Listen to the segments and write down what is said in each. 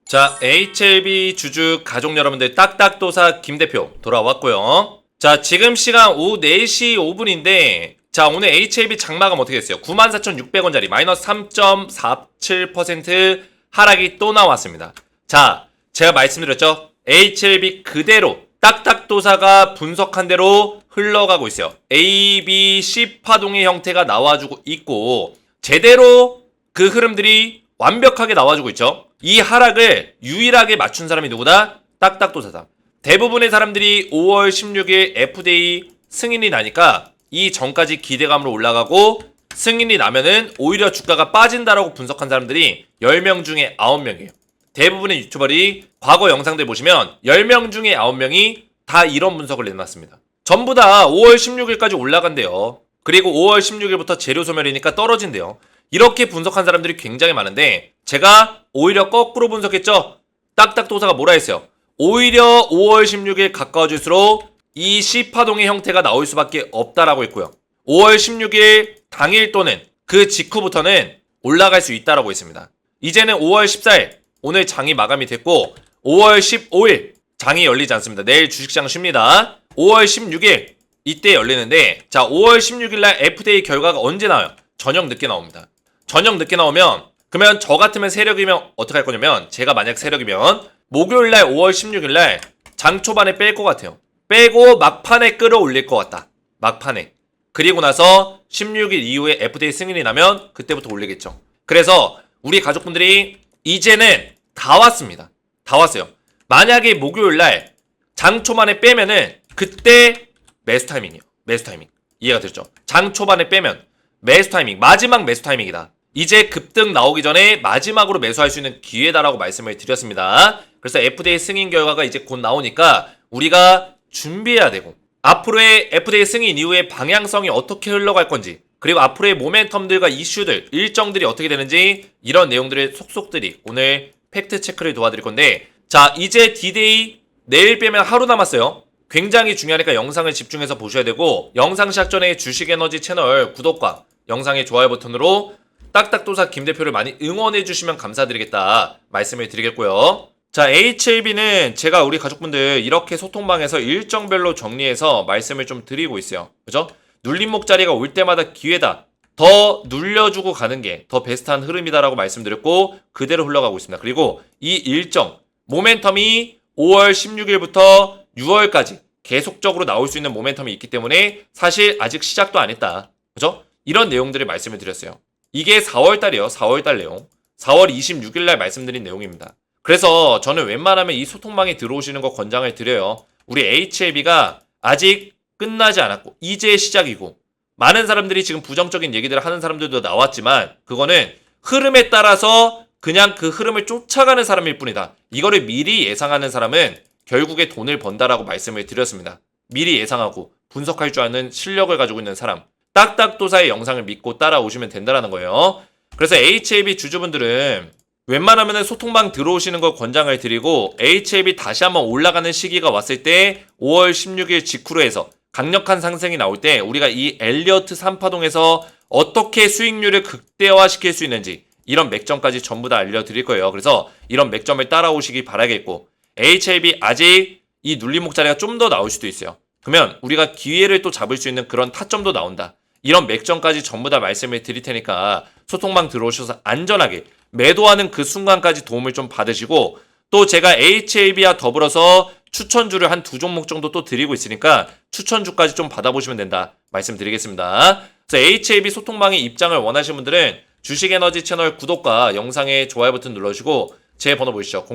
자, HLB 주주 가족 여러분들 딱딱도사 김대표 돌아왔고요. 자, 지금 시간 오후 4시 5분인데 자, 오늘 HLB 장마감 어떻게 됐어요? 94,600원짜리 마이너스 3.47% 하락이 또 나왔습니다. 자, 제가 말씀드렸죠? HLB 그대로 딱딱도사가 분석한 대로 흘러가고 있어요. A, B, C 파동의 형태가 나와주고 있고 제대로 그 흐름들이 완벽하게 나와주고 있죠. 이 하락을 유일하게 맞춘 사람이 누구다? 딱딱도사다. 대부분의 사람들이 5월 16일 FDA 승인이 나니까 이 전까지 기대감으로 올라가고 승인이 나면은 오히려 주가가 빠진다라고 분석한 사람들이 10명 중에 9명이에요. 대부분의 유튜버들이 과거 영상들 보시면 10명 중에 9명이 다 이런 분석을 내놨습니다. 전부 다 5월 16일까지 올라간대요. 그리고 5월 16일부터 재료 소멸이니까 떨어진대요. 이렇게 분석한 사람들이 굉장히 많은데 제가 오히려 거꾸로 분석했죠. 딱딱도사가 뭐라 했어요? 오히려 5월 16일 가까워질수록 이 C파동의 형태가 나올 수밖에 없다라고 했고요. 5월 16일 당일 또는 그 직후부터는 올라갈 수 있다라고 했습니다. 이제는 5월 14일 오늘 장이 마감이 됐고 5월 15일 장이 열리지 않습니다. 내일 주식시장 쉽니다. 5월 16일 이때 열리는데 자 5월 16일날 FDA 결과가 언제 나와요? 저녁 늦게 나옵니다. 저녁 늦게 나오면 그러면 저 같으면 세력이면 어떻게 할 거냐면 제가 만약 세력이면 목요일날 5월 16일날 장 초반에 뺄 것 같아요. 빼고 막판에 끌어올릴 것 같다. 막판에. 그리고 나서 16일 이후에 FDA 승인이 나면 그때부터 올리겠죠. 그래서 우리 가족분들이 이제는 다 왔습니다. 다 왔어요. 만약에 목요일날 장 초반에 빼면은 그때 매수 타이밍이에요. 매수 타이밍. 이해가 됐죠? 장 초반에 빼면 매수 타이밍. 마지막 매수 타이밍이다. 이제 급등 나오기 전에 마지막으로 매수할 수 있는 기회다라고 말씀을 드렸습니다. 그래서 FDA 승인 결과가 이제 곧 나오니까 우리가 준비해야 되고 앞으로의 FDA 승인 이후의 방향성이 어떻게 흘러갈 건지 그리고 앞으로의 모멘텀들과 이슈들, 일정들이 어떻게 되는지 이런 내용들을 속속들이 오늘 팩트 체크를 도와드릴 건데 자 이제 D-Day 내일 빼면 하루 남았어요. 굉장히 중요하니까 영상을 집중해서 보셔야 되고 영상 시작 전에 주식에너지 채널 구독과 영상의 좋아요 버튼으로 딱딱도사 김대표를 많이 응원해 주시면 감사드리겠다 말씀을 드리겠고요. 자 HLB는 제가 우리 가족분들 이렇게 소통방에서 일정별로 정리해서 말씀을 좀 드리고 있어요. 그죠? 눌림목 자리가 올 때마다 기회다. 더 눌려주고 가는 게 더 베스트한 흐름이다라고 말씀드렸고 그대로 흘러가고 있습니다. 그리고 이 일정 모멘텀이 5월 16일부터 6월까지 계속적으로 나올 수 있는 모멘텀이 있기 때문에 사실 아직 시작도 안 했다. 그죠? 이런 내용들을 말씀을 드렸어요. 이게 4월달이에요. 4월달 내용. 4월 26일날 말씀드린 내용입니다. 그래서 저는 웬만하면 이 소통망에 들어오시는 거 권장을 드려요. 우리 HLB가 아직 끝나지 않았고 이제 시작이고 많은 사람들이 지금 부정적인 얘기들을 하는 사람들도 나왔지만 그거는 흐름에 따라서 그냥 그 흐름을 쫓아가는 사람일 뿐이다. 이거를 미리 예상하는 사람은 결국에 돈을 번다라고 말씀을 드렸습니다. 미리 예상하고 분석할 줄 아는 실력을 가지고 있는 사람. 딱딱도사의 영상을 믿고 따라오시면 된다는 거예요. 그래서 HLB 주주분들은 웬만하면 소통방 들어오시는 걸 권장을 드리고 HLB 다시 한번 올라가는 시기가 왔을 때 5월 16일 직후로 해서 강력한 상승이 나올 때 우리가 이 엘리어트 3파동에서 어떻게 수익률을 극대화시킬 수 있는지 이런 맥점까지 전부 다 알려드릴 거예요. 그래서 이런 맥점을 따라오시기 바라겠고 HLB 아직 이 눌림목 자리가 좀 더 나올 수도 있어요. 그러면 우리가 기회를 또 잡을 수 있는 그런 타점도 나온다. 이런 맥점까지 전부 다 말씀을 드릴 테니까 소통방 들어오셔서 안전하게 매도하는 그 순간까지 도움을 좀 받으시고 또 제가 HLB와 더불어서 추천주를 한 2종목 정도 또 드리고 있으니까 추천주까지 좀 받아보시면 된다 말씀드리겠습니다. 그래서 HLB 소통방의 입장을 원하시는 분들은 주식에너지 채널 구독과 영상에 좋아요 버튼 눌러주시고 제 번호 보이시죠?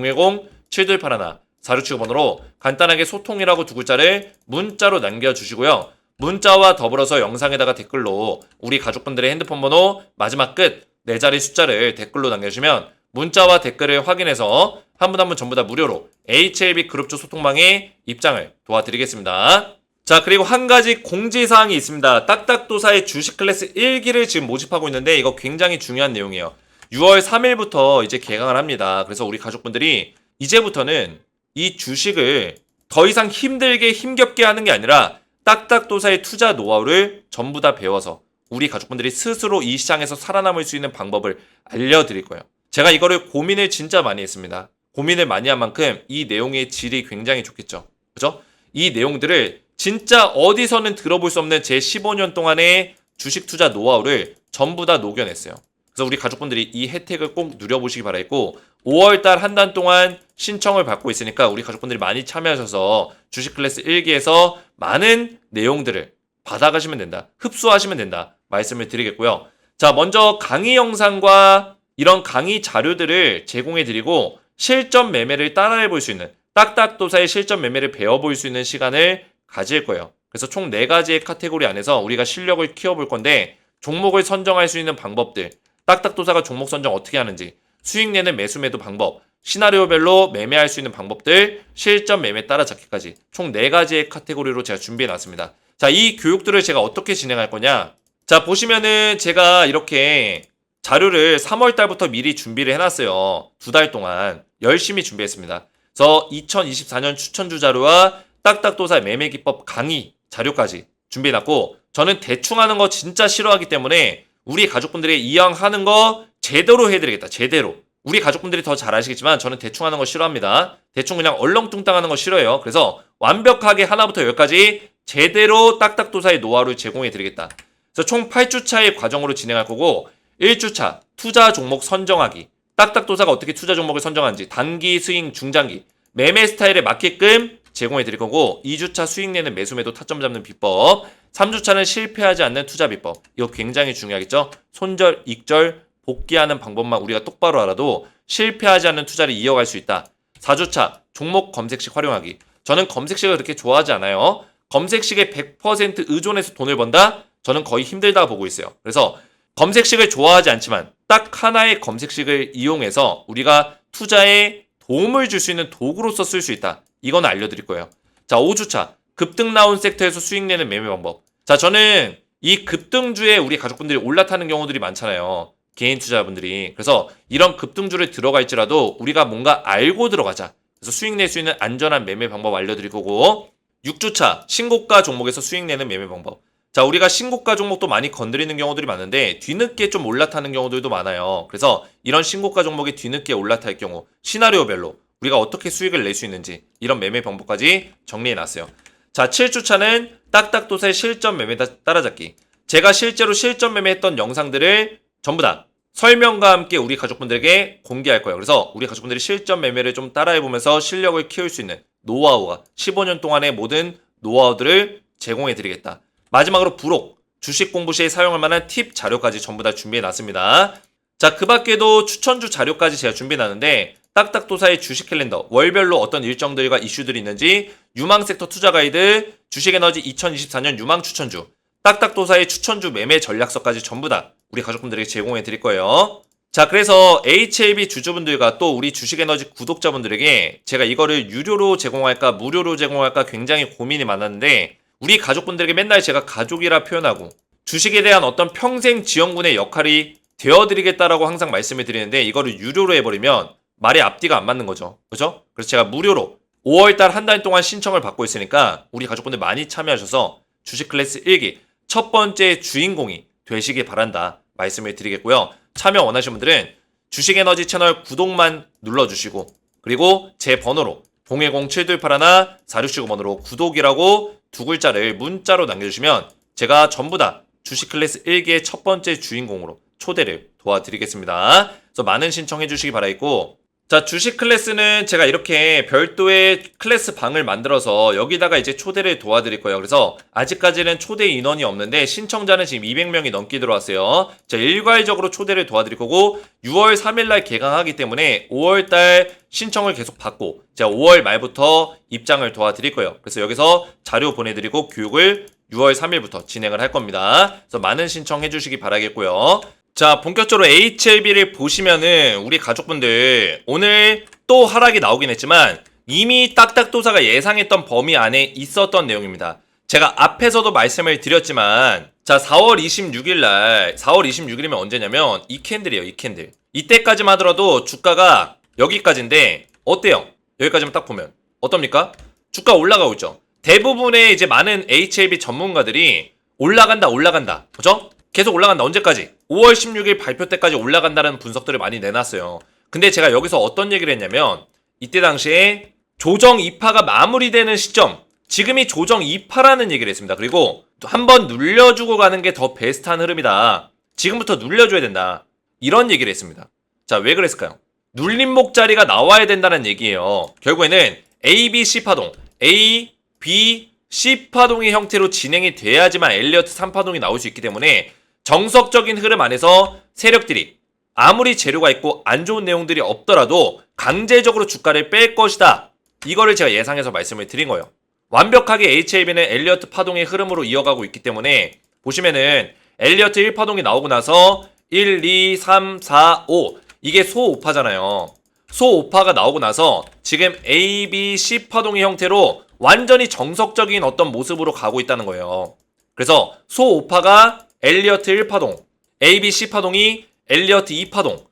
010-7281-4679 번호로 간단하게 소통이라고 두 글자를 문자로 남겨주시고요. 문자와 더불어서 영상에다가 댓글로 우리 가족분들의 핸드폰 번호 마지막 끝 4자리 숫자를 댓글로 남겨주시면 문자와 댓글을 확인해서 한 분 한 분 전부 다 무료로 HLB 그룹주 소통방의 입장을 도와드리겠습니다. 자 그리고 한 가지 공지사항이 있습니다. 딱딱도사의 주식 클래스 1기를 지금 모집하고 있는데 이거 굉장히 중요한 내용이에요. 6월 3일부터 이제 개강을 합니다. 그래서 우리 가족분들이 이제부터는 이 주식을 더 이상 힘들게 힘겹게 하는 게 아니라 딱딱도사의 투자 노하우를 전부 다 배워서 우리 가족분들이 스스로 이 시장에서 살아남을 수 있는 방법을 알려드릴 거예요. 제가 이거를 고민을 진짜 많이 했습니다. 고민을 많이 한 만큼 이 내용의 질이 굉장히 좋겠죠. 그죠? 이 내용들을 진짜 어디서는 들어볼 수 없는 제 15년 동안의 주식 투자 노하우를 전부 다 녹여냈어요. 그래서 우리 가족분들이 이 혜택을 꼭 누려보시기 바라겠고 5월달 한 달 동안 신청을 받고 있으니까 우리 가족분들이 많이 참여하셔서 주식 클래스 1기에서 많은 내용들을 받아가시면 된다. 흡수하시면 된다. 말씀을 드리겠고요. 자, 먼저 강의 영상과 이런 강의 자료들을 제공해드리고 실전 매매를 따라해볼 수 있는 딱딱도사의 실전 매매를 배워볼 수 있는 시간을 가질 거예요. 그래서 총 4가지의 카테고리 안에서 우리가 실력을 키워볼 건데 종목을 선정할 수 있는 방법들, 딱딱도사가 종목 선정 어떻게 하는지, 수익 내는 매수 매도 방법, 시나리오별로 매매할 수 있는 방법들, 실전 매매 따라잡기까지 총 4가지의 카테고리로 제가 준비해놨습니다. 자, 이 교육들을 제가 어떻게 진행할 거냐? 자, 보시면은 제가 이렇게 자료를 3월 달부터 미리 준비를 해놨어요. 2달 동안 열심히 준비했습니다. 그래서 2024년 추천주 자료와 딱딱도사 매매기법 강의 자료까지 준비해놨고 저는 대충 하는 거 진짜 싫어하기 때문에 우리 가족분들이 이왕 하는 거 제대로 해드리겠다. 제대로. 우리 가족분들이 더 잘 아시겠지만 저는 대충 하는 거 싫어합니다. 대충 그냥 얼렁뚱땅 하는 거 싫어해요. 그래서 완벽하게 하나부터 열까지 제대로 딱딱도사의 노하우를 제공해드리겠다. 그래서 총 8주차의 과정으로 진행할 거고 1주차 투자 종목 선정하기, 딱딱도사가 어떻게 투자 종목을 선정하는지 단기, 스윙, 중장기 매매 스타일에 맞게끔 제공해 드릴 거고 2주차 수익 내는 매수 매도 타점 잡는 비법, 3주차는 실패하지 않는 투자 비법. 이거 굉장히 중요하겠죠. 손절, 익절, 복귀하는 방법만 우리가 똑바로 알아도 실패하지 않는 투자를 이어갈 수 있다. 4주차 종목 검색식 활용하기. 저는 검색식을 그렇게 좋아하지 않아요. 검색식에 100% 의존해서 돈을 번다? 저는 거의 힘들다 보고 있어요. 그래서 검색식을 좋아하지 않지만 딱 하나의 검색식을 이용해서 우리가 투자에 도움을 줄 수 있는 도구로서 쓸 수 있다. 이건 알려드릴 거예요. 자, 5주차 급등 나온 섹터에서 수익 내는 매매 방법. 자, 저는 이 급등주에 우리 가족분들이 올라타는 경우들이 많잖아요. 개인 투자자분들이. 그래서 이런 급등주를 들어갈지라도 우리가 뭔가 알고 들어가자. 그래서 수익 낼 수 있는 안전한 매매 방법 알려드릴 거고 6주차 신고가 종목에서 수익 내는 매매 방법. 자, 우리가 신고가 종목도 많이 건드리는 경우들이 많은데 뒤늦게 좀 올라타는 경우들도 많아요. 그래서 이런 신고가 종목이 뒤늦게 올라탈 경우 시나리오별로 우리가 어떻게 수익을 낼 수 있는지 이런 매매 방법까지 정리해놨어요. 자, 7주차는 딱딱도사의 실전 매매 따라잡기. 제가 실제로 실전 매매했던 영상들을 전부 다 설명과 함께 우리 가족분들에게 공개할 거예요. 그래서 우리 가족분들이 실전 매매를 좀 따라해보면서 실력을 키울 수 있는 노하우가 15년 동안의 모든 노하우들을 제공해드리겠다. 마지막으로 부록, 주식 공부 시에 사용할 만한 팁 자료까지 전부 다 준비해놨습니다. 자, 그 밖에도 추천주 자료까지 제가 준비해놨는데 딱딱도사의 주식 캘린더, 월별로 어떤 일정들과 이슈들이 있는지, 유망섹터 투자 가이드, 주식에너지 2024년 유망 추천주, 딱딱도사의 추천주 매매 전략서까지 전부 다 우리 가족분들에게 제공해 드릴 거예요. 자, 그래서 HLB 주주분들과 또 우리 주식에너지 구독자분들에게 제가 이거를 유료로 제공할까 무료로 제공할까 굉장히 고민이 많았는데 우리 가족분들에게 맨날 제가 가족이라 표현하고 주식에 대한 어떤 평생 지원군의 역할이 되어드리겠다라고 항상 말씀을 드리는데 이거를 유료로 해버리면 말의 앞뒤가 안 맞는 거죠. 그죠? 그래서 제가 무료로 5월달 한 달 동안 신청을 받고 있으니까 우리 가족분들 많이 참여하셔서 주식 클래스 1기 첫 번째 주인공이 되시길 바란다 말씀을 드리겠고요. 참여 원하시는 분들은 주식에너지 채널 구독만 눌러주시고 그리고 제 번호로 010-7281-4679번호로 구독이라고 2글자를 문자로 남겨주시면 제가 전부 다 주식 클래스 1기의 첫 번째 주인공으로 초대를 도와드리겠습니다. 그래서 많은 신청해 주시기 바라겠고 자, 주식 클래스는 제가 이렇게 별도의 클래스 방을 만들어서 여기다가 이제 초대를 도와드릴 거예요. 그래서 아직까지는 초대 인원이 없는데 신청자는 지금 200명이 넘게 들어왔어요. 자, 일괄적으로 초대를 도와드릴 거고 6월 3일날 개강하기 때문에 5월달 신청을 계속 받고 제가 5월 말부터 입장을 도와드릴 거예요. 그래서 여기서 자료 보내드리고 교육을 6월 3일부터 진행을 할 겁니다. 그래서 많은 신청해 주시기 바라겠고요. 자, 본격적으로 HLB를 보시면은 우리 가족분들 오늘 또 하락이 나오긴 했지만 이미 딱딱도사가 예상했던 범위 안에 있었던 내용입니다. 제가 앞에서도 말씀을 드렸지만 자, 4월 26일이면 언제냐면 이 캔들이에요. 이 캔들. 이때까지만 하더라도 주가가 여기까지인데 어때요? 여기까지만 딱 보면 어떻습니까? 주가 올라가고 있죠. 대부분의 이제 많은 HLB 전문가들이 올라간다. 그죠? 계속 올라간다. 언제까지? 5월 16일 발표 때까지 올라간다는 분석들을 많이 내놨어요. 근데 제가 여기서 어떤 얘기를 했냐면 이때 당시에 조정 2파가 마무리되는 시점, 지금이 조정 2파라는 얘기를 했습니다. 그리고 한번 눌려주고 가는 게 더 베스트한 흐름이다. 지금부터 눌려줘야 된다. 이런 얘기를 했습니다. 자, 왜 그랬을까요? 눌림목 자리가 나와야 된다는 얘기예요. 결국에는 A, B, C 파동, A, B, C 파동의 형태로 진행이 돼야지만 엘리어트 3파동이 나올 수 있기 때문에 정석적인 흐름 안에서 세력들이 아무리 재료가 있고 안 좋은 내용들이 없더라도 강제적으로 주가를 뺄 것이다. 이거를 제가 예상해서 말씀을 드린 거예요. 완벽하게 HLB는 엘리어트 파동의 흐름으로 이어가고 있기 때문에 보시면은 엘리어트 1파동이 나오고 나서 1, 2, 3, 4, 5 이게 소 5파잖아요. 소 5파가 나오고 나서 지금 A, B, C 파동의 형태로 완전히 정석적인 어떤 모습으로 가고 있다는 거예요. 그래서 소 5파가 엘리어트 1파동, A, B, C 파동이 엘리어트 2파동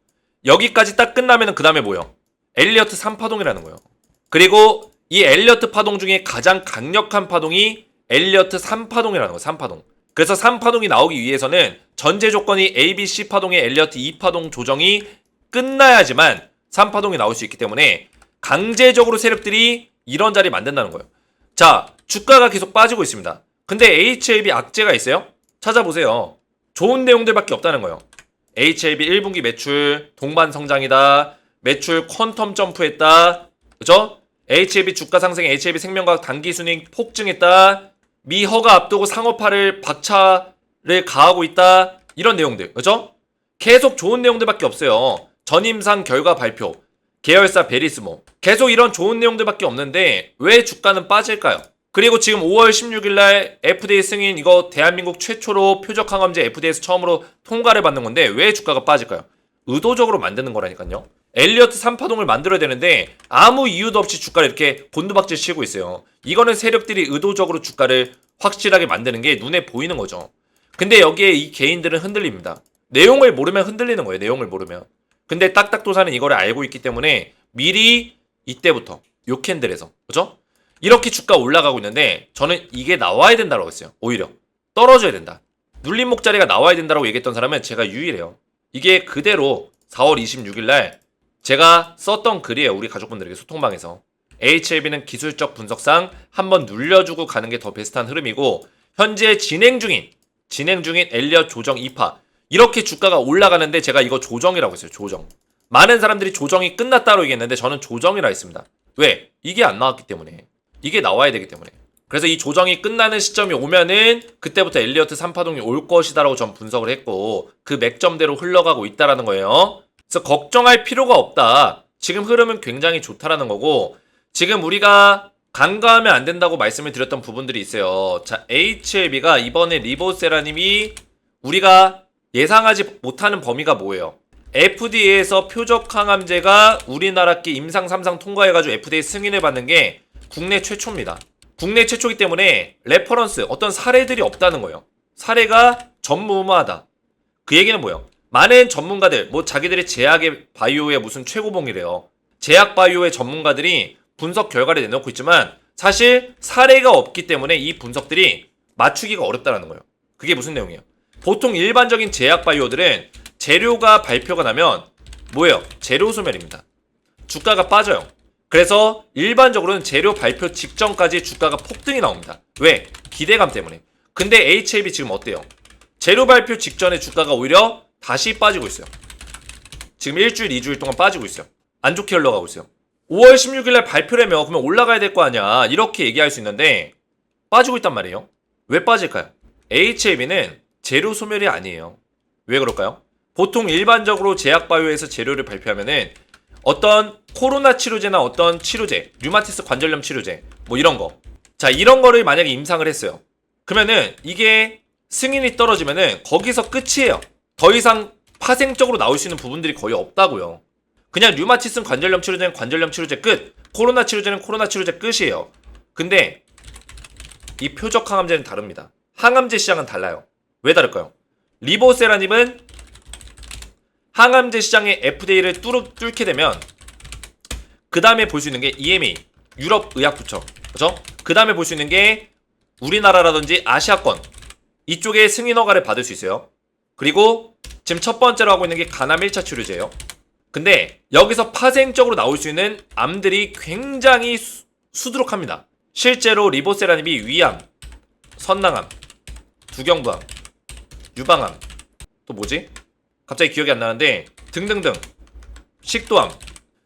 여기까지 딱 끝나면 그 다음에 뭐예요? 엘리어트 3파동이라는 거예요. 그리고 이 엘리어트 파동 중에 가장 강력한 파동이 엘리어트 3파동이라는 거예요. 3파동. 그래서 3파동이 나오기 위해서는 전제 조건이 A, B, C 파동의 엘리어트 2파동 조정이 끝나야지만 3파동이 나올 수 있기 때문에 강제적으로 세력들이 이런 자리 만든다는 거예요. 자, 주가가 계속 빠지고 있습니다. 근데 HLB 악재가 있어요? 찾아보세요. 좋은 내용들밖에 없다는 거예요. HLB 1분기 매출 동반 성장이다. 매출 퀀텀 점프했다. 그죠? HLB 주가 상승, HLB 생명과학 단기 순이익 폭증했다. 미 허가 앞두고 상업화를 박차를 가하고 있다. 이런 내용들. 그죠? 계속 좋은 내용들밖에 없어요. 전임상 결과 발표, 계열사 베리스모. 계속 이런 좋은 내용들밖에 없는데 왜 주가는 빠질까요? 그리고 지금 5월 16일날 FDA 승인 이거 대한민국 최초로 표적 항암제 FDA에서 처음으로 통과를 받는 건데 왜 주가가 빠질까요? 의도적으로 만드는 거라니까요. 엘리어트 3파동을 만들어야 되는데 아무 이유도 없이 주가를 이렇게 곤두박질 치고 있어요. 이거는 세력들이 의도적으로 주가를 확실하게 만드는 게 눈에 보이는 거죠. 근데 여기에 이 개인들은 흔들립니다. 내용을 모르면 흔들리는 거예요. 내용을 모르면. 근데 딱딱도사는 이거를 알고 있기 때문에 미리 이때부터 요 캔들에서 그죠? 이렇게 주가 올라가고 있는데 저는 이게 나와야 된다고 했어요. 오히려 떨어져야 된다. 눌림목 자리가 나와야 된다고 얘기했던 사람은 제가 유일해요. 이게 그대로 4월 26일 날 제가 썼던 글이에요. 우리 가족분들에게 소통방에서. HLB는 기술적 분석상 한번 눌려주고 가는 게 더 베스트한 흐름이고 현재 진행 중인 엘리엇 조정 2파 이렇게 주가가 올라가는데 제가 이거 조정이라고 했어요. 조정. 많은 사람들이 조정이 끝났다고 얘기했는데 저는 조정이라 했습니다. 왜? 이게 안 나왔기 때문에. 이게 나와야 되기 때문에. 그래서 이 조정이 끝나는 시점이 오면은 그때부터 엘리어트 3파동이 올 것이다라고 전 분석을 했고 그 맥점대로 흘러가고 있다라는 거예요. 그래서 걱정할 필요가 없다. 지금 흐름은 굉장히 좋다라는 거고 지금 우리가 간과하면 안 된다고 말씀을 드렸던 부분들이 있어요. 자, HLB가 이번에 리보세라님이 우리가 예상하지 못하는 범위가 뭐예요? FDA에서 표적 항암제가 우리나라께 임상 3상 통과해가지고 FDA 승인을 받는 게 국내 최초입니다. 국내 최초이기 때문에 레퍼런스, 어떤 사례들이 없다는 거예요. 사례가 전무후무하다. 그 얘기는 뭐예요? 많은 전문가들, 뭐 자기들이 제약의 바이오의 무슨 최고봉이래요. 제약 바이오의 전문가들이 분석 결과를 내놓고 있지만 사실 사례가 없기 때문에 이 분석들이 맞추기가 어렵다는 거예요. 그게 무슨 내용이에요? 보통 일반적인 제약 바이오들은 재료가 발표가 나면 뭐예요? 재료 소멸입니다. 주가가 빠져요. 그래서 일반적으로는 재료 발표 직전까지 주가가 폭등이 나옵니다. 왜? 기대감 때문에. 근데 HLB 지금 어때요? 재료 발표 직전에 주가가 오히려 다시 빠지고 있어요. 지금 일주일, 2주일 동안 빠지고 있어요. 안 좋게 흘러가고 있어요. 5월 16일날 발표라며 그러면 올라가야 될 거 아니야. 이렇게 얘기할 수 있는데 빠지고 있단 말이에요. 왜 빠질까요? HLB는 재료 소멸이 아니에요. 왜 그럴까요? 보통 일반적으로 제약바이오에서 재료를 발표하면은 어떤 코로나 치료제나 어떤 치료제, 류마티스 관절염 치료제 뭐 이런 거. 자, 이런 거를 만약에 임상을 했어요. 그러면은 이게 승인이 떨어지면은 거기서 끝이에요. 더 이상 파생적으로 나올 수 있는 부분들이 거의 없다고요. 그냥 류마티스 관절염 치료제는 관절염 치료제 끝, 코로나 치료제는 코로나 치료제 끝이에요. 근데 이 표적 항암제는 다릅니다. 항암제 시장은 달라요. 왜 다를까요? 리보세라님은 항암제 시장의 FDA를 뚫게 되면 그 다음에 볼 수 있는 게 EMA, 유럽의약부처, 그죠? 그 다음에 볼 수 있는 게 우리나라라든지 아시아권 이쪽에 승인 허가를 받을 수 있어요. 그리고 지금 첫 번째로 하고 있는 게 간암 1차 치료제예요. 근데 여기서 파생적으로 나올 수 있는 암들이 굉장히 수두룩합니다. 실제로 리보세라닙이 위암, 선낭암, 두경부암, 유방암, 또 뭐지? 갑자기 기억이 안 나는데 등등등, 식도암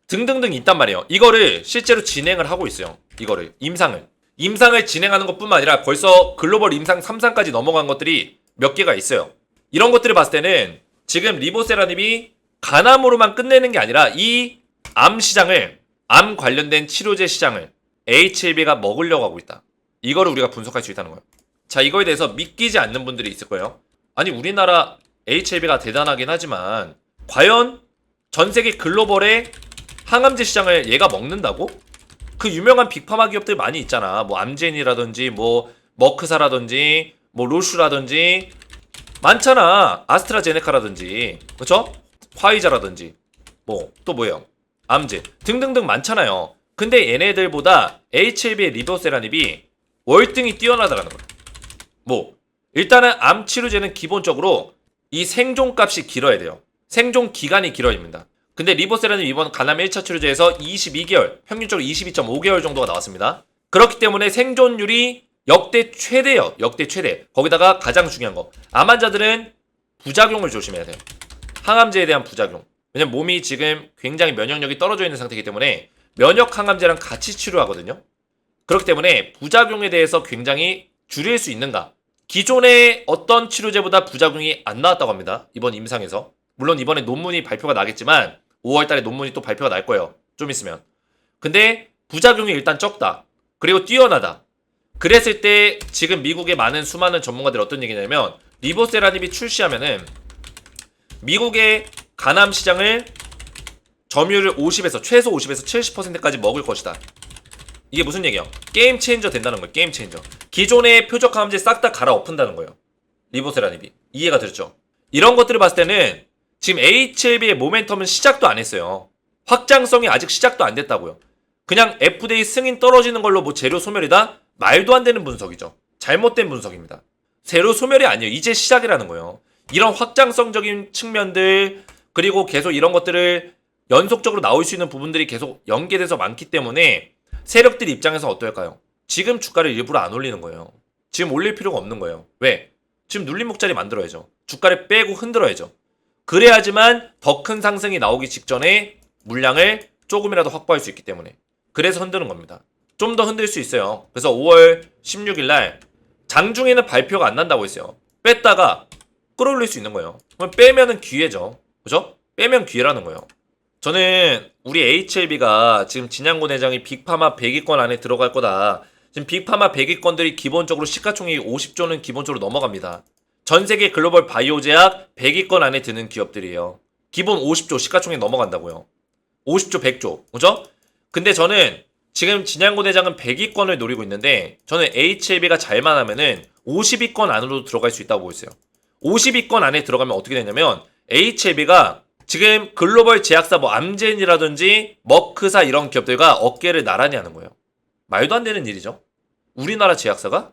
등등등 있단 말이에요. 이거를 실제로 진행을 하고 있어요. 이거를 임상을 진행하는 것뿐만 아니라 벌써 글로벌 임상 3상까지 넘어간 것들이 몇 개가 있어요. 이런 것들을 봤을 때는 지금 리보세라닙이 간암으로만 끝내는 게 아니라 이 암 시장을, 암 관련된 치료제 시장을 HLB가 먹으려고 하고 있다. 이거를 우리가 분석할 수 있다는 거예요. 자, 이거에 대해서 믿기지 않는 분들이 있을 거예요. 아니, 우리나라 HLB가 대단하긴 하지만 과연 전 세계 글로벌의 항암제 시장을 얘가 먹는다고? 그 유명한 빅파마 기업들 많이 있잖아. 뭐 암젠이라든지 뭐 머크사라든지 뭐 로슈라든지 많잖아. 아스트라제네카라든지 그쵸? 화이자라든지 뭐 또 뭐예요? 암젠 등등등 많잖아요. 근데 얘네들보다 HLB의 리보세라닙이 월등히 뛰어나다라는 거야. 뭐 일단은 암 치료제는 기본적으로 이 생존값이 길어야 돼요. 생존 기간이 길어집니다. 근데 리보세라닙 이번 간암 1차 치료제에서 22개월, 평균적으로 22.5개월 정도가 나왔습니다. 그렇기 때문에 생존율이 역대 최대예요. 역대 최대. 거기다가 가장 중요한 거. 암 환자들은 부작용을 조심해야 돼요. 항암제에 대한 부작용. 왜냐면 몸이 지금 굉장히 면역력이 떨어져 있는 상태이기 때문에 면역 항암제랑 같이 치료하거든요. 그렇기 때문에 부작용에 대해서 굉장히 줄일 수 있는가. 기존의 어떤 치료제보다 부작용이 안 나왔다고 합니다. 이번 임상에서. 물론 이번에 논문이 발표가 나겠지만 5월달에 논문이 또 발표가 날 거예요. 좀 있으면. 근데 부작용이 일단 적다. 그리고 뛰어나다. 그랬을 때 지금 미국의 많은 수많은 전문가들이 어떤 얘기냐면 리보세라닙이 출시하면은 미국의 간암 시장을 점유율을 50에서 최소 50에서 70%까지 먹을 것이다. 이게 무슨 얘기야? 게임 체인저 된다는 거예요. 게임 체인저. 기존의 표적 항암제 싹 다 갈아엎은다는 거예요. 리보세라닙이. 이해가 되죠? 이런 것들을 봤을 때는 지금 HLB의 모멘텀은 시작도 안 했어요. 확장성이 아직 시작도 안 됐다고요. 그냥 FDA 승인 떨어지는 걸로 뭐 재료 소멸이다? 말도 안 되는 분석이죠. 잘못된 분석입니다. 재료 소멸이 아니에요. 이제 시작이라는 거예요. 이런 확장성적인 측면들 그리고 계속 이런 것들을 연속적으로 나올 수 있는 부분들이 계속 연계돼서 많기 때문에 세력들 입장에서 어떨까요? 지금 주가를 일부러 안 올리는 거예요. 지금 올릴 필요가 없는 거예요. 왜? 지금 눌림목자리 만들어야죠. 주가를 빼고 흔들어야죠. 그래야지만 더 큰 상승이 나오기 직전에 물량을 조금이라도 확보할 수 있기 때문에 그래서 흔드는 겁니다. 좀 더 흔들 수 있어요. 그래서 5월 16일 날 장중에는 발표가 안 난다고 했어요. 뺐다가 끌어올릴 수 있는 거예요. 그럼 빼면은 기회죠. 그죠? 빼면 기회라는 거예요. 저는 우리 HLB가 지금 진양고 내장이 빅파마 100위권 안에 들어갈 거다. 지금 빅파마 100위권들이 기본적으로 시가총액이 50조는 기본적으로 넘어갑니다. 전 세계 글로벌 바이오 제약 100위권 안에 드는 기업들이에요. 기본 50조 시가총액 넘어간다고요. 50조, 100조. 그죠? 근데 저는 지금 진양고 대장은 100위권을 노리고 있는데 저는 HLB가 잘만 하면은 50위권 안으로 들어갈 수 있다고 보고 있어요. 50위권 안에 들어가면 어떻게 되냐면 HLB가 지금 글로벌 제약사 뭐 암젠이라든지 머크사 이런 기업들과 어깨를 나란히 하는 거예요. 말도 안 되는 일이죠. 우리나라 제약사가?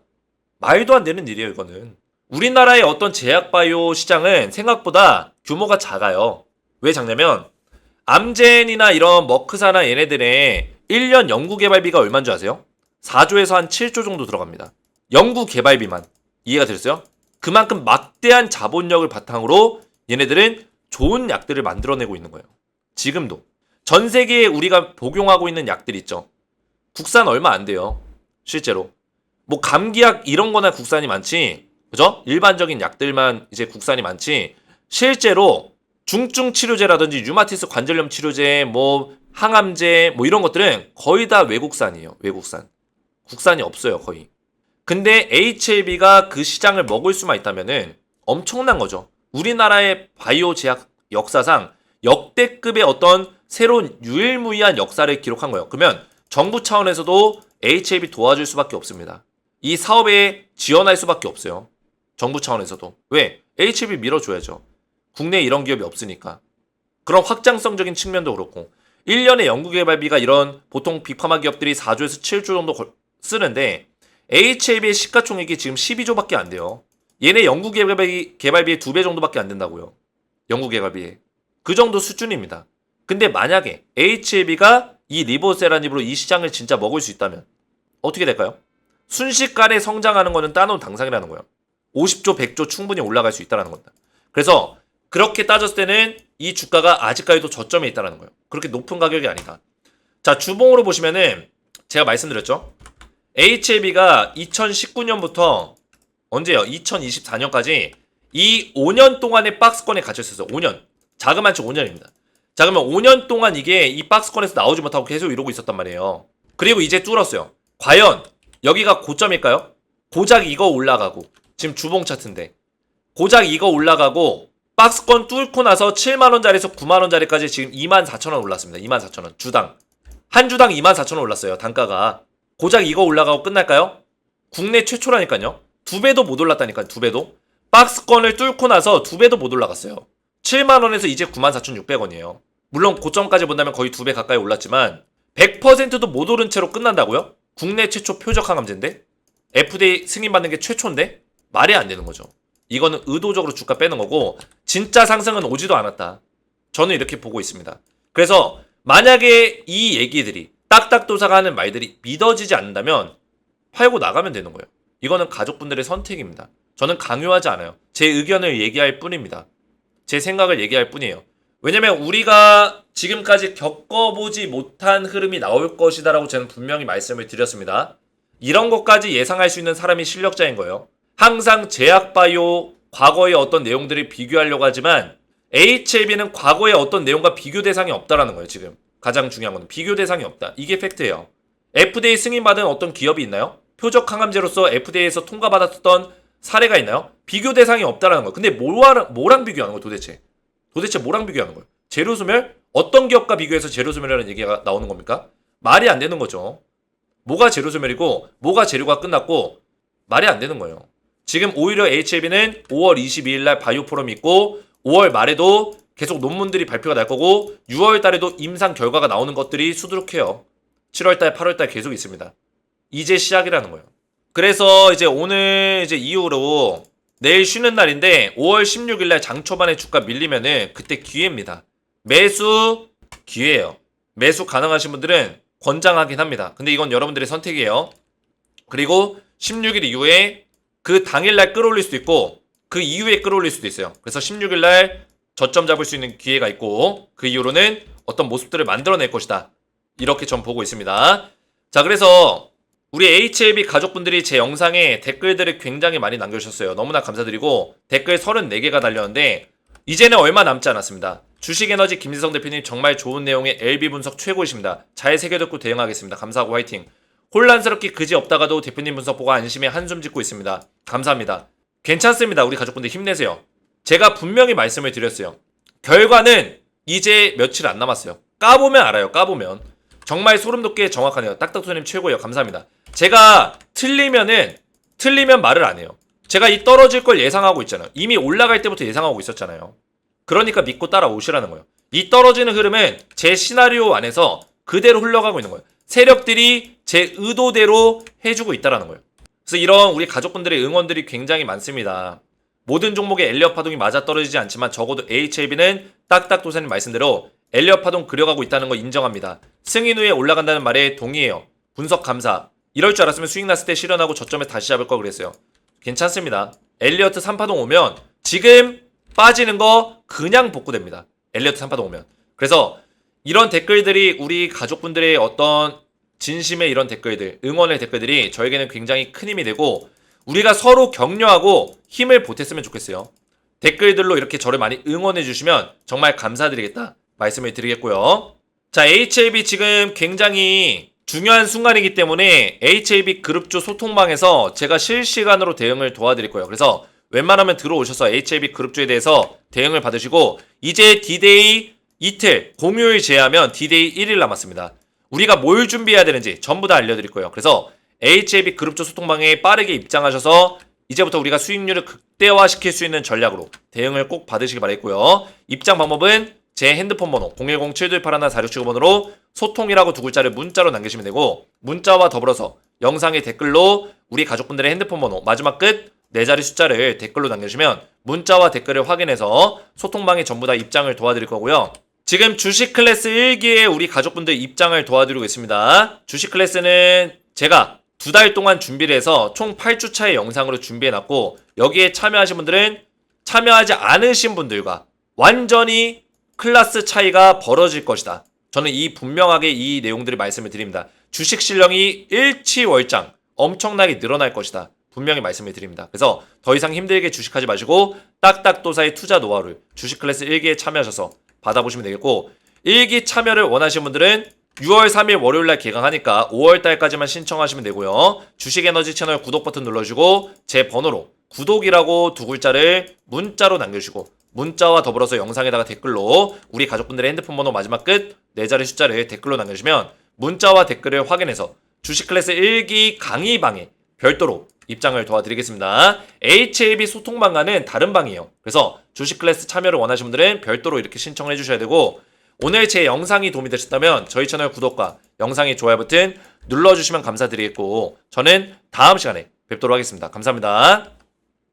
말도 안 되는 일이에요, 이거는. 우리나라의 어떤 제약바이오 시장은 생각보다 규모가 작아요. 왜 작냐면 암젠이나 이런 머크사나 얘네들의 1년 연구개발비가 얼마인 줄 아세요? 4조에서 한 7조 정도 들어갑니다. 연구개발비만. 이해가 되셨어요? 그만큼 막대한 자본력을 바탕으로 얘네들은 좋은 약들을 만들어내고 있는 거예요. 지금도. 전 세계에 우리가 복용하고 있는 약들 있죠. 국산 얼마 안 돼요. 실제로. 뭐 감기약 이런 거나 국산이 많지. 그죠? 일반적인 약들만 이제 국산이 많지. 실제로 중증 치료제라든지 류마티스 관절염 치료제, 뭐 항암제, 뭐 이런 것들은 거의 다 외국산이에요. 외국산. 국산이 없어요, 거의. 근데 HLB가 그 시장을 먹을 수만 있다면은 엄청난 거죠. 우리나라의 바이오 제약 역사상 역대급의 어떤 새로운 유일무이한 역사를 기록한 거예요. 그러면 정부 차원에서도 HLB 도와줄 수밖에 없습니다. 이 사업에 지원할 수밖에 없어요. 정부 차원에서도. 왜? HLB 밀어줘야죠. 국내에 이런 기업이 없으니까. 그런 확장성적인 측면도 그렇고 1년에 연구개발비가 이런 보통 빅파마 기업들이 4조에서 7조 정도 쓰는데 HLB의 시가총액이 지금 12조밖에 안 돼요. 얘네 연구개발비의 2배 정도밖에 안 된다고요. 연구개발비에. 그 정도 수준입니다. 근데 만약에 HLB가 이 리보세라닙으로 이 시장을 진짜 먹을 수 있다면 어떻게 될까요? 순식간에 성장하는 거는 따놓은 당상이라는 거예요. 50조, 100조 충분히 올라갈 수 있다는 겁니다. 그래서 그렇게 따졌을 때는 이 주가가 아직까지도 저점에 있다는 거예요. 그렇게 높은 가격이 아니다. 자, 주봉으로 보시면은 제가 말씀드렸죠. HLB가 2019년부터 언제요? 2024년까지 이 5년 동안의 박스권에 갇혀 있었어요. 5년. 자그마치 5년입니다. 자, 그러면 5년 동안 이게 이 박스권에서 나오지 못하고 계속 이러고 있었단 말이에요. 그리고 이제 뚫었어요. 과연 여기가 고점일까요? 고작 이거 올라가고 지금 주봉 차트인데 고작 이거 올라가고 박스권 뚫고 나서 7만원짜리에서 9만원짜리까지 지금 24,000원 올랐습니다. 24,000원 주당. 한 주당 24,000원 올랐어요. 단가가. 고작 이거 올라가고 끝날까요? 국내 최초라니까요. 2배도 못 올랐다니까요. 2배도. 박스권을 뚫고 나서 2배도 못 올라갔어요. 7만원에서 이제 94,600원이에요. 물론 고점까지 본다면 거의 2배 가까이 올랐지만 100%도 못 오른 채로 끝난다고요? 국내 최초 표적 항암제인데? FDA 승인받는 게 최초인데? 말이 안 되는 거죠. 이거는 의도적으로 주가 빼는 거고 진짜 상승은 오지도 않았다. 저는 이렇게 보고 있습니다. 그래서 만약에 이 얘기들이 딱딱도사가 하는 말들이 믿어지지 않는다면 팔고 나가면 되는 거예요. 이거는 가족분들의 선택입니다. 저는 강요하지 않아요. 제 의견을 얘기할 뿐입니다. 제 생각을 얘기할 뿐이에요. 왜냐면 우리가 지금까지 겪어보지 못한 흐름이 나올 것이다 라고 저는 분명히 말씀을 드렸습니다. 이런 것까지 예상할 수 있는 사람이 실력자인 거예요. 항상 제약바이오 과거의 어떤 내용들을 비교하려고 하지만 HLB는 과거의 어떤 내용과 비교 대상이 없다라는 거예요. 지금 가장 중요한 건 비교 대상이 없다. 이게 팩트예요. FDA 승인받은 어떤 기업이 있나요? 표적 항암제로서 FDA에서 통과받았던 사례가 있나요? 비교 대상이 없다라는 거예요. 근데 뭐랑 비교하는 거예요 도대체? 도대체 뭐랑 비교하는 거예요? 재료소멸? 어떤 기업과 비교해서 재료소멸이라는 얘기가 나오는 겁니까? 말이 안 되는 거죠. 뭐가 재료소멸이고 뭐가 재료가 끝났고 말이 안 되는 거예요. 지금 오히려 HLB는 5월 22일 날 바이오 포럼이 있고 5월 말에도 계속 논문들이 발표가 날 거고 6월 달에도 임상 결과가 나오는 것들이 수두룩해요. 7월 달, 8월 달 계속 있습니다. 이제 시작이라는 거예요. 그래서 이제 오늘 이제 이후로 내일 쉬는 날인데 5월 16일 날 장 초반에 주가 밀리면은 그때 기회입니다. 매수 기회예요. 매수 가능하신 분들은 권장하긴 합니다. 근데 이건 여러분들의 선택이에요. 그리고 16일 이후에 그 당일날 끌어올릴 수도 있고 그 이후에 끌어올릴 수도 있어요. 그래서 16일 날 저점 잡을 수 있는 기회가 있고 그 이후로는 어떤 모습들을 만들어낼 것이다. 이렇게 전 보고 있습니다. 자, 그래서 우리 HLB 가족분들이 제 영상에 댓글들을 굉장히 많이 남겨주셨어요. 너무나 감사드리고 댓글 34개가 달렸는데 이제는 얼마 남지 않았습니다. 주식에너지 김지성 대표님 정말 좋은 내용의 LB 분석 최고이십니다. 잘 새겨듣고 대응하겠습니다. 감사하고 화이팅. 혼란스럽게 그지 없다가도 대표님 분석 보고 안심에 한숨 짓고 있습니다. 감사합니다. 괜찮습니다. 우리 가족분들 힘내세요. 제가 분명히 말씀을 드렸어요. 결과는 이제 며칠 안 남았어요. 까보면 알아요. 까보면. 정말 소름돋게 정확하네요. 딱딱소님 최고예요. 감사합니다. 제가 틀리면 말을 안 해요. 제가 이 떨어질 걸 예상하고 있잖아요. 이미 올라갈 때부터 예상하고 있었잖아요. 그러니까 믿고 따라오시라는 거예요. 이 떨어지는 흐름은 제 시나리오 안에서 그대로 흘러가고 있는 거예요. 세력들이 제 의도대로 해주고 있다는 거예요. 그래서 이런 우리 가족분들의 응원들이 굉장히 많습니다. 모든 종목의 엘리엇 파동이 맞아떨어지지 않지만 적어도 HLB는 딱딱도사님 말씀대로 엘리엇 파동 그려가고 있다는 거 인정합니다. 승인 후에 올라간다는 말에 동의해요. 분석 감사. 이럴 줄 알았으면 수익 났을 때 실현하고 저점에 다시 잡을 걸 그랬어요. 괜찮습니다. 엘리어트 3파동 오면 지금 빠지는 거 그냥 복구됩니다. 엘리어트 3파동 오면. 그래서 이런 댓글들이 우리 가족분들의 어떤 진심의 이런 댓글들, 응원의 댓글들이 저에게는 굉장히 큰 힘이 되고 우리가 서로 격려하고 힘을 보탰으면 좋겠어요. 댓글들로 이렇게 저를 많이 응원해 주시면 정말 감사드리겠다 말씀을 드리겠고요. 자, HLB 지금 굉장히 중요한 순간이기 때문에 HLB 그룹주 소통방에서 제가 실시간으로 대응을 도와드릴 거예요. 그래서 웬만하면 들어오셔서 HLB 그룹주에 대해서 대응을 받으시고 이제 D-Day 이틀, 공휴일 제외하면 D-Day 1일 남았습니다. 우리가 뭘 준비해야 되는지 전부 다 알려드릴 거예요. 그래서 HLB 그룹주 소통방에 빠르게 입장하셔서 이제부터 우리가 수익률을 극대화시킬 수 있는 전략으로 대응을 꼭 받으시기 바라겠고요. 입장 방법은 제 핸드폰 번호 010-7281-4675번으로 소통이라고 두 글자를 문자로 남기시면 되고 문자와 더불어서 영상의 댓글로 우리 가족분들의 핸드폰 번호 마지막 끝 4자리 숫자를 댓글로 남겨주시면 문자와 댓글을 확인해서 소통방에 전부 다 입장을 도와드릴 거고요. 지금 주식 클래스 1기에 우리 가족분들 입장을 도와드리고 있습니다. 주식 클래스는 제가 2달 동안 준비를 해서 총 8주차의 영상으로 준비해놨고 여기에 참여하신 분들은 참여하지 않으신 분들과 완전히 클래스 차이가 벌어질 것이다. 저는 분명하게 이 내용들을 말씀을 드립니다. 주식 실력이 일치월장 엄청나게 늘어날 것이다. 분명히 말씀을 드립니다. 그래서 더 이상 힘들게 주식하지 마시고 딱딱도사의 투자 노하우를 주식 클래스 1기에 참여하셔서 받아보시면 되겠고 1기 참여를 원하시는 분들은 6월 3일 월요일날 개강하니까 5월달까지만 신청하시면 되고요. 주식에너지 채널 구독 버튼 눌러주시고 제 번호로 구독이라고 2글자를 문자로 남겨주시고 문자와 더불어서 영상에다가 댓글로 우리 가족분들의 핸드폰 번호 마지막 끝 4자리 숫자를 댓글로 남겨주시면 문자와 댓글을 확인해서 주식 클래스 1기 강의방에 별도로 입장을 도와드리겠습니다. HLB 소통방과는 다른 방이에요. 그래서 주식 클래스 참여를 원하시는 분들은 별도로 이렇게 신청을 해주셔야 되고 오늘 제 영상이 도움이 되셨다면 저희 채널 구독과 영상의 좋아요 버튼 눌러주시면 감사드리겠고 저는 다음 시간에 뵙도록 하겠습니다. 감사합니다.